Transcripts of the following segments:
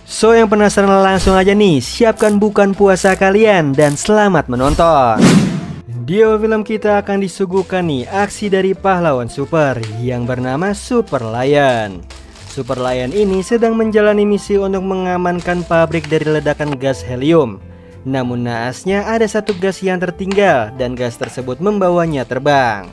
So yang penasaran langsung aja nih, siapkan bukan puasa kalian dan selamat menonton. Di awal film kita akan disuguhkan nih aksi dari pahlawan super yang bernama Super Lion. Super Lion ini sedang menjalani misi untuk mengamankan pabrik dari ledakan gas helium. Namun naasnya ada satu gas yang tertinggal dan gas tersebut membawanya terbang.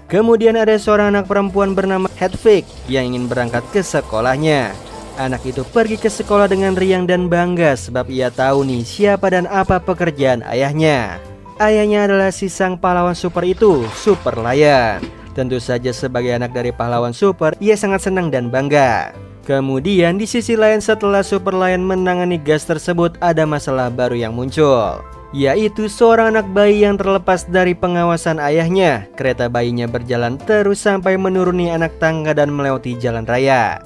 Kemudian ada seorang anak perempuan bernama Hedwig yang ingin berangkat ke sekolahnya. Anak itu pergi ke sekolah dengan riang dan bangga sebab ia tahu nih siapa dan apa pekerjaan ayahnya. Ayahnya adalah si sang pahlawan super itu, Super Lion. Tentu saja sebagai anak dari pahlawan super, ia sangat senang dan bangga. Kemudian di sisi lain setelah Super Lion menangani gas tersebut, ada masalah baru yang muncul, yaitu seorang anak bayi yang terlepas dari pengawasan ayahnya. Kereta bayinya berjalan terus sampai menuruni anak tangga dan melewati jalan raya.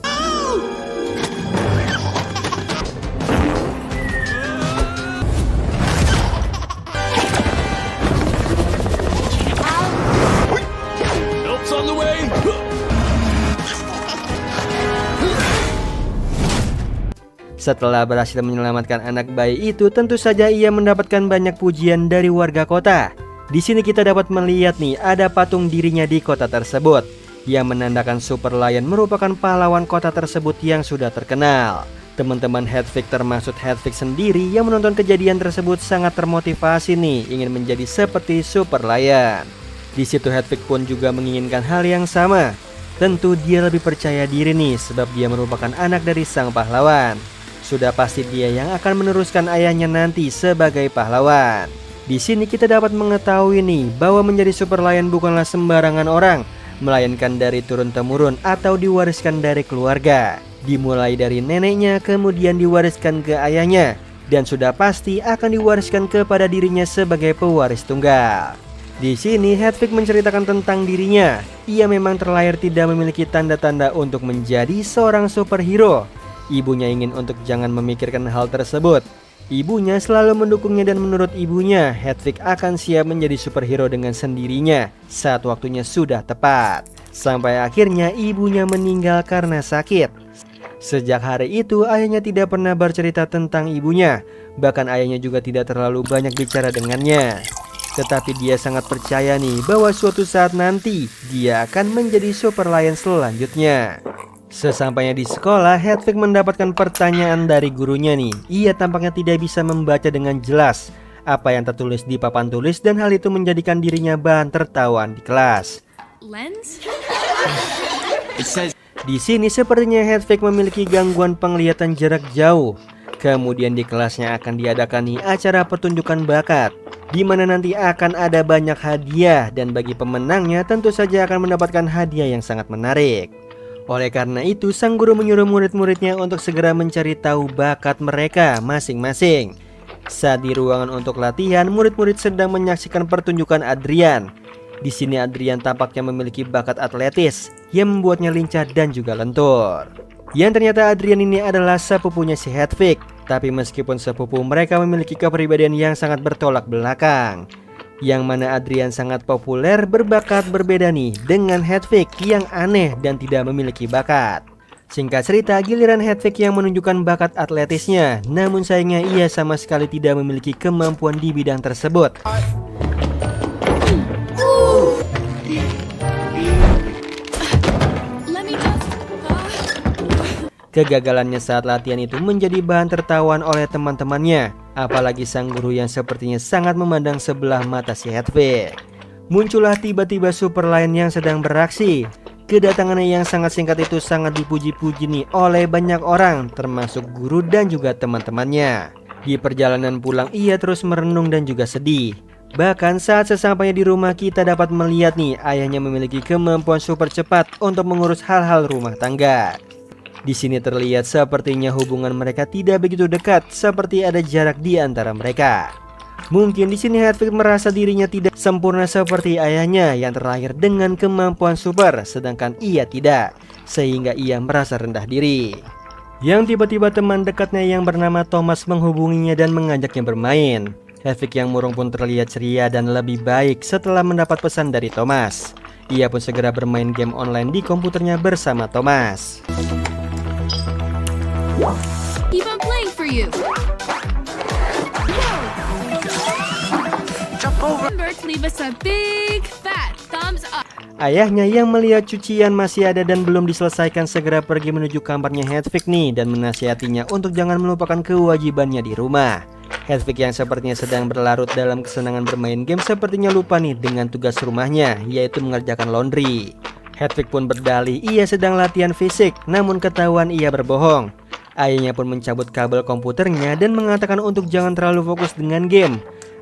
Setelah berhasil menyelamatkan anak bayi itu, tentu saja ia mendapatkan banyak pujian dari warga kota. Di sini kita dapat melihat nih ada patung dirinya di kota tersebut yang menandakan Super Lion merupakan pahlawan kota tersebut yang sudah terkenal. Teman-teman Hedwig termasuk Hedwig sendiri yang menonton kejadian tersebut sangat termotivasi nih ingin menjadi seperti Super Lion. Di situ Hedwig pun juga menginginkan hal yang sama. Tentu dia lebih percaya diri nih sebab dia merupakan anak dari sang pahlawan. Sudah pasti dia yang akan meneruskan ayahnya nanti sebagai pahlawan. Di sini kita dapat mengetahui nih bahwa menjadi Super Lion bukanlah sembarangan orang, melainkan dari turun-temurun atau diwariskan dari keluarga. Dimulai dari neneknya, kemudian diwariskan ke ayahnya, dan sudah pasti akan diwariskan kepada dirinya sebagai pewaris tunggal. Di sini Hedwig menceritakan tentang dirinya. Ia memang terlahir tidak memiliki tanda-tanda untuk menjadi seorang superhero. Ibunya ingin untuk jangan memikirkan hal tersebut. Ibunya selalu mendukungnya dan menurut ibunya, Hedwig akan siap menjadi superhero dengan sendirinya saat waktunya sudah tepat. Sampai akhirnya ibunya meninggal karena sakit. Sejak hari itu ayahnya tidak pernah bercerita tentang ibunya. Bahkan ayahnya juga tidak terlalu banyak bicara dengannya. Tetapi dia sangat percaya nih bahwa suatu saat nanti dia akan menjadi Super Lion selanjutnya. Sesampainya di sekolah, Hedwig mendapatkan pertanyaan dari gurunya nih. Ia tampaknya tidak bisa membaca dengan jelas apa yang tertulis di papan tulis dan hal itu menjadikan dirinya bahan tertawaan di kelas. Lens? Di sini sepertinya Hedwig memiliki gangguan penglihatan jarak jauh. Kemudian di kelasnya akan diadakan nih acara pertunjukan bakat, di mana nanti akan ada banyak hadiah dan bagi pemenangnya tentu saja akan mendapatkan hadiah yang sangat menarik. Oleh karena itu, sang guru menyuruh murid-muridnya untuk segera mencari tahu bakat mereka masing-masing. Saat di ruangan untuk latihan, murid-murid sedang menyaksikan pertunjukan Adrian. Di sini Adrian tampaknya memiliki bakat atletis yang membuatnya lincah dan juga lentur. Yang ternyata Adrian ini adalah sepupunya si Hedwig. Tapi meskipun sepupu, mereka memiliki kepribadian yang sangat bertolak belakang. Yang mana Adrian sangat populer berbakat berbeda nih dengan Hedwig yang aneh dan tidak memiliki bakat. Singkat cerita, giliran Hedwig yang menunjukkan bakat atletisnya, namun sayangnya ia sama sekali tidak memiliki kemampuan di bidang tersebut. Kegagalannya saat latihan itu menjadi bahan tertawaan oleh teman-temannya, apalagi sang guru yang sepertinya sangat memandang sebelah mata si Hedwig. Muncullah tiba-tiba Super Lion yang sedang beraksi. Kedatangannya yang sangat singkat itu sangat dipuji-puji nih oleh banyak orang, termasuk guru dan juga teman-temannya. Di perjalanan pulang ia terus merenung dan juga sedih. Bahkan saat sesampainya di rumah kita dapat melihat nih ayahnya memiliki kemampuan super cepat untuk mengurus hal-hal rumah tangga. Di sini terlihat sepertinya hubungan mereka tidak begitu dekat, seperti ada jarak di antara mereka. Mungkin di sini Hedwig merasa dirinya tidak sempurna seperti ayahnya yang terlahir dengan kemampuan super, sedangkan ia tidak, sehingga ia merasa rendah diri. Yang tiba-tiba teman dekatnya yang bernama Thomas menghubunginya dan mengajaknya bermain. Hedwig yang murung pun terlihat ceria dan lebih baik setelah mendapat pesan dari Thomas. Ia pun segera bermain game online di komputernya bersama Thomas. Keep on playing for you. Remember to leave us a big fat thumbs up. Ayahnya yang melihat cucian masih ada dan belum diselesaikan segera pergi menuju kamarnya Hedvig nih dan menasihatinya untuk jangan melupakan kewajibannya di rumah. Hedvig yang sepertinya sedang berlarut dalam kesenangan bermain game sepertinya lupa nih dengan tugas rumahnya, yaitu mengerjakan laundry. Hedvig pun berdalih ia sedang latihan fisik, namun ketahuan ia berbohong. Ayahnya pun mencabut kabel komputernya dan mengatakan untuk jangan terlalu fokus dengan game.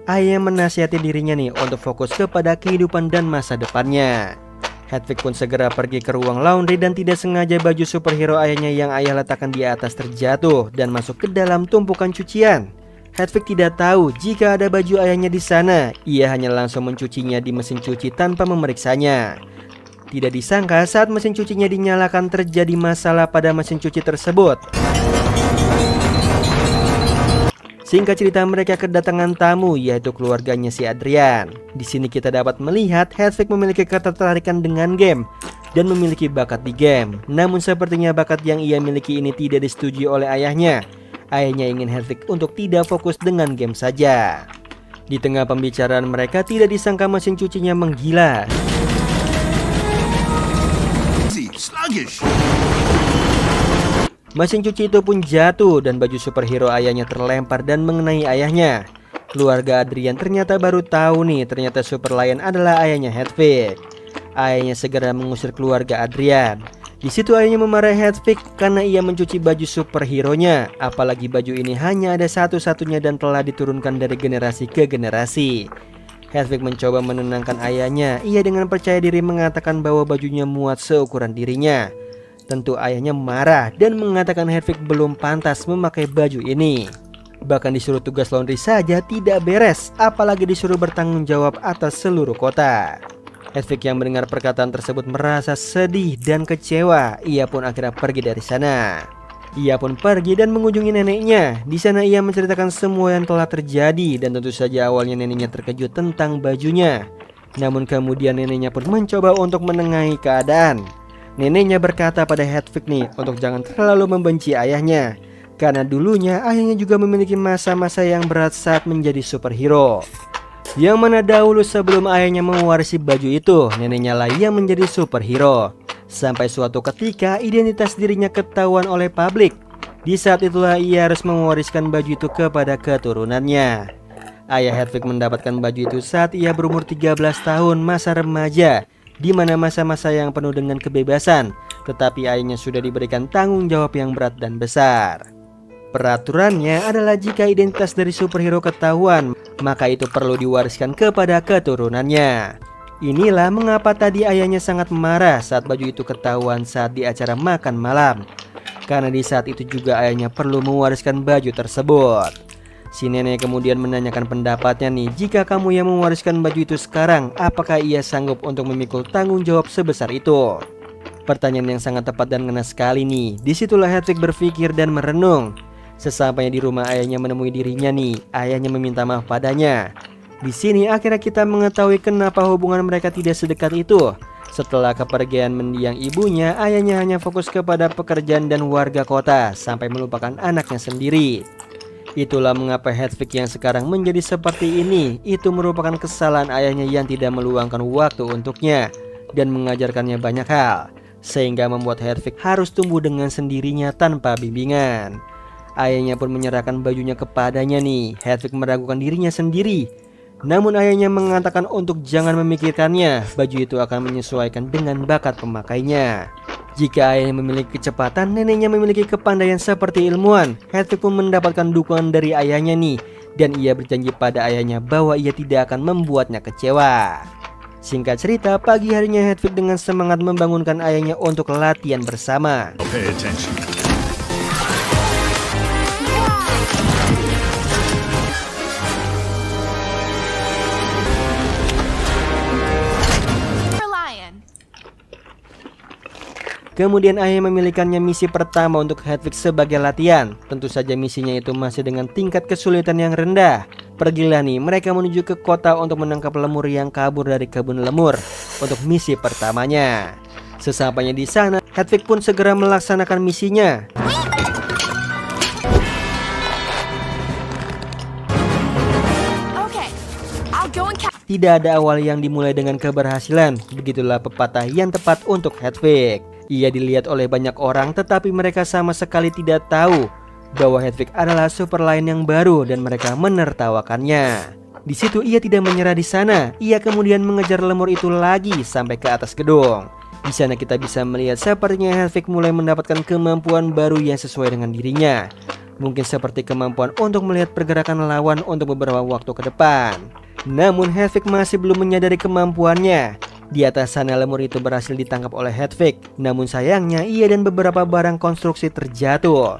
Ayah menasihati dirinya nih untuk fokus kepada kehidupan dan masa depannya. Hedvig pun segera pergi ke ruang laundry dan tidak sengaja baju superhero ayahnya yang ayah letakkan di atas terjatuh dan masuk ke dalam tumpukan cucian. Hedvig tidak tahu jika ada baju ayahnya di sana. Ia hanya langsung mencucinya di mesin cuci tanpa memeriksanya. Tidak disangka saat mesin cucinya dinyalakan terjadi masalah pada mesin cuci tersebut. Singkat cerita mereka kedatangan tamu yaitu keluarganya si Adrian. Di sini kita dapat melihat Hedvig memiliki ketertarikan dengan game dan memiliki bakat di game. Namun sepertinya bakat yang ia miliki ini tidak disetujui oleh ayahnya. Ayahnya ingin Hedvig untuk tidak fokus dengan game saja. Di tengah pembicaraan mereka tidak disangka mesin cucinya menggila. Mesin cuci itu pun jatuh dan baju superhero ayahnya terlempar dan mengenai ayahnya. Keluarga Adrian ternyata baru tahu nih ternyata Super Lion adalah ayahnya Hedvig. Ayahnya segera mengusir keluarga Adrian. Di situ ayahnya memarahi Hedvig karena ia mencuci baju superhero-nya. Apalagi baju ini hanya ada satu-satunya dan telah diturunkan dari generasi ke generasi. Hedvig mencoba menenangkan ayahnya. Ia dengan percaya diri mengatakan bahwa bajunya muat seukuran dirinya. Tentu ayahnya marah dan mengatakan Hedvig belum pantas memakai baju ini. Bahkan disuruh tugas laundry saja tidak beres, apalagi disuruh bertanggung jawab atas seluruh kota. Hedvig yang mendengar perkataan tersebut merasa sedih dan kecewa. Ia pun akhirnya pergi dari sana. Ia pun pergi dan mengunjungi neneknya. Di sana ia menceritakan semua yang telah terjadi dan tentu saja awalnya neneknya terkejut tentang bajunya. Namun kemudian neneknya pun mencoba untuk menengahi keadaan. Neneknya berkata pada Hedvig nih untuk jangan terlalu membenci ayahnya. Karena dulunya ayahnya juga memiliki masa-masa yang berat saat menjadi superhero. Yang mana dahulu sebelum ayahnya mewarisi baju itu, neneknya lah yang menjadi superhero. Sampai suatu ketika identitas dirinya ketahuan oleh publik. Di saat itulah ia harus mewariskan baju itu kepada keturunannya. Ayah Hedvig mendapatkan baju itu saat ia berumur 13 tahun masa remaja. Di mana masa-masa yang penuh dengan kebebasan, tetapi ayahnya sudah diberikan tanggung jawab yang berat dan besar. Peraturannya adalah jika identitas dari superhero ketahuan, maka itu perlu diwariskan kepada keturunannya. Inilah mengapa tadi ayahnya sangat marah saat baju itu ketahuan saat di acara makan malam. Karena di saat itu juga ayahnya perlu mewariskan baju tersebut. Si nenek kemudian menanyakan pendapatnya nih, jika kamu yang mewariskan baju itu sekarang, apakah ia sanggup untuk memikul tanggung jawab sebesar itu? Pertanyaan yang sangat tepat dan ngena sekali nih. Disitulah Hedvig berpikir dan merenung. Sesampainya di rumah ayahnya menemui dirinya nih, ayahnya meminta maaf padanya. Di sini akhirnya kita mengetahui kenapa hubungan mereka tidak sedekat itu. Setelah kepergian mendiang ibunya, ayahnya hanya fokus kepada pekerjaan dan warga kota sampai melupakan anaknya sendiri. Itulah mengapa Hedvig yang sekarang menjadi seperti ini. Itu merupakan kesalahan ayahnya yang tidak meluangkan waktu untuknya dan mengajarkannya banyak hal, sehingga membuat Hedvig harus tumbuh dengan sendirinya tanpa bimbingan. Ayahnya pun menyerahkan bajunya kepadanya nih. Hedvig meragukan dirinya sendiri. Namun ayahnya mengatakan untuk jangan memikirkannya. Baju itu akan menyesuaikan dengan bakat pemakainya. Jika ayahnya memiliki kecepatan, neneknya memiliki kepandaian seperti ilmuwan. Hedvig pun mendapatkan dukungan dari ayahnya nih. Dan ia berjanji pada ayahnya bahwa ia tidak akan membuatnya kecewa. Singkat cerita, pagi harinya Hedvig dengan semangat membangunkan ayahnya untuk latihan bersama. Kemudian ayah memilikannya misi pertama untuk Hedvig sebagai latihan. Tentu saja misinya itu masih dengan tingkat kesulitan yang rendah. Pergilah nih, mereka menuju ke kota untuk menangkap lemur yang kabur dari kebun lemur. untuk misi pertamanya. Sesampainya di sana, Hedwig pun segera melaksanakan misinya. Tidak ada awal yang dimulai dengan keberhasilan, begitulah pepatah yang tepat untuk Hedwig. Ia dilihat oleh banyak orang, tetapi mereka sama sekali tidak tahu bahwa Hedwig adalah Superlion yang baru dan mereka menertawakannya. Di situ ia tidak menyerah di sana, ia kemudian mengejar lemur itu lagi sampai ke atas gedung. Di sana kita bisa melihat sepertinya Hedwig mulai mendapatkan kemampuan baru yang sesuai dengan dirinya. Mungkin seperti kemampuan untuk melihat pergerakan lawan untuk beberapa waktu ke depan. Namun Hedwig masih belum menyadari kemampuannya. Di atas sana lemur itu berhasil ditangkap oleh Hedwig. Namun sayangnya ia dan beberapa barang konstruksi terjatuh.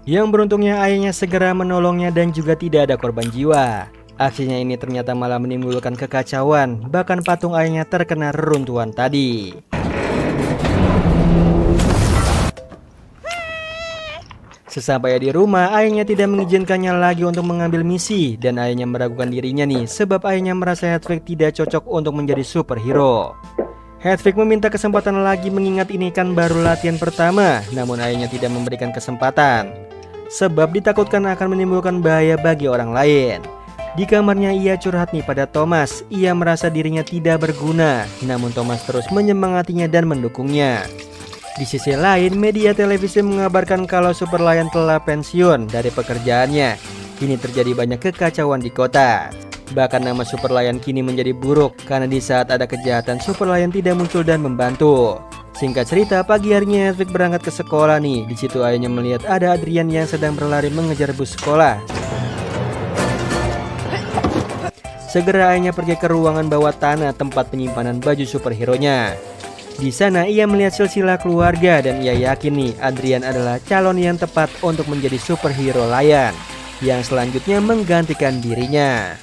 Yang beruntungnya ayahnya segera menolongnya dan juga tidak ada korban jiwa. Aksinya ini ternyata malah menimbulkan kekacauan, bahkan patung ayahnya terkena reruntuhan tadi. Sesampainya di rumah, ayahnya tidak mengizinkannya lagi untuk mengambil misi dan ayahnya meragukan dirinya nih, sebab ayahnya merasa Hedwig tidak cocok untuk menjadi superhero. Hedwig meminta kesempatan lagi mengingat ini kan baru latihan pertama, namun ayahnya tidak memberikan kesempatan, sebab ditakutkan akan menimbulkan bahaya bagi orang lain. Di kamarnya ia curhat nih pada Thomas, ia merasa dirinya tidak berguna, namun Thomas terus menyemangatinya dan mendukungnya. Di sisi lain, media televisi mengabarkan kalau Superlion telah pensiun dari pekerjaannya. Kini terjadi banyak kekacauan di kota. Bahkan nama Superlion kini menjadi buruk karena di saat ada kejahatan Superlion tidak muncul dan membantu. Singkat cerita, pagi harinya Hedwig berangkat ke sekolah nih. Di situ ayahnya melihat ada Adrian yang sedang berlari mengejar bus sekolah. Segera ayahnya pergi ke ruangan bawah tanah tempat penyimpanan baju superhero-nya. Di sana ia melihat silsilah keluarga dan ia yakin nih Adrian adalah calon yang tepat untuk menjadi superhero Lion yang selanjutnya menggantikan dirinya.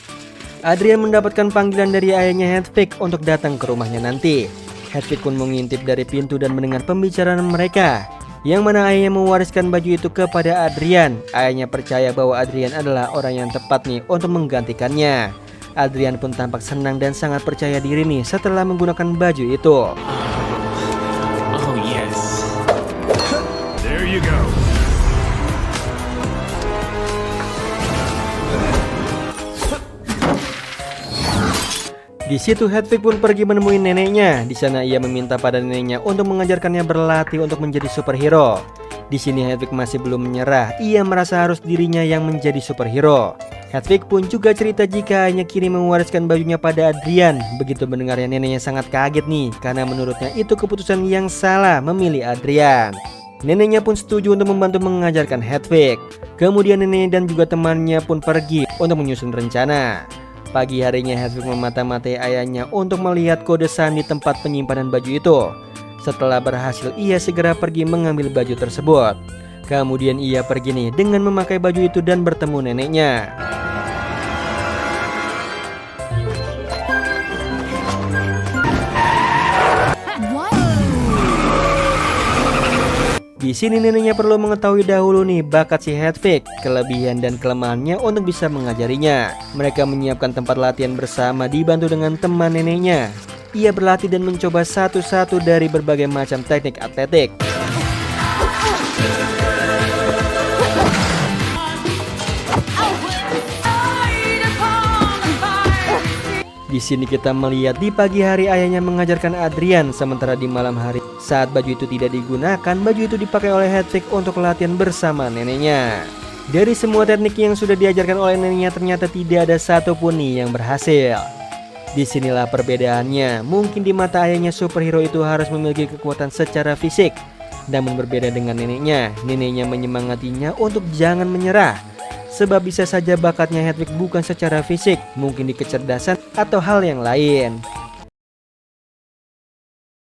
Adrian mendapatkan panggilan dari ayahnya Hedwig untuk datang ke rumahnya nanti. Hedwig pun mengintip dari pintu dan mendengar pembicaraan mereka, yang mana ayahnya mewariskan baju itu kepada Adrian. Ayahnya percaya bahwa Adrian adalah orang yang tepat nih untuk menggantikannya. Adrian pun tampak senang dan sangat percaya diri nih setelah menggunakan baju itu. Oh yes. There you go. Di situ Hedwig pun pergi menemui neneknya. Di sana ia meminta pada neneknya untuk mengajarkannya berlatih untuk menjadi superhero. Di sini Hedwig masih belum menyerah. Ia merasa harus dirinya yang menjadi superhero. Hedwig pun juga cerita jika ayahnya kini mewariskan bajunya pada Adrian. Begitu mendengarnya neneknya sangat kaget nih, karena menurutnya itu keputusan yang salah memilih Adrian. Neneknya pun setuju untuk membantu mengajarkan Hedwig. Kemudian neneknya dan juga temannya pun pergi untuk menyusun rencana. Pagi harinya Hedwig memata-matai ayahnya untuk melihat kode sandi tempat penyimpanan baju itu. Setelah berhasil, ia segera pergi mengambil baju tersebut. Kemudian ia pergi nih dengan memakai baju itu dan bertemu neneknya. Di sini neneknya perlu mengetahui dahulu nih bakat si Hedwig, kelebihan dan kelemahannya untuk bisa mengajarinya. Mereka menyiapkan tempat latihan bersama dibantu dengan teman neneknya. Ia berlatih dan mencoba satu-satu dari berbagai macam teknik atletik. Di sini kita melihat di pagi hari ayahnya mengajarkan Adrian, sementara di malam hari saat baju itu tidak digunakan, baju itu dipakai oleh Hedwig untuk latihan bersama neneknya. Dari semua teknik yang sudah diajarkan oleh neneknya ternyata tidak ada satupun nih yang berhasil. Disinilah perbedaannya. Mungkin di mata ayahnya superhero itu harus memiliki kekuatan secara fisik, namun berbeda dengan neneknya. Neneknya menyemangatinya untuk jangan menyerah, sebab bisa saja bakatnya Hedwig bukan secara fisik, mungkin di kecerdasan atau hal yang lain.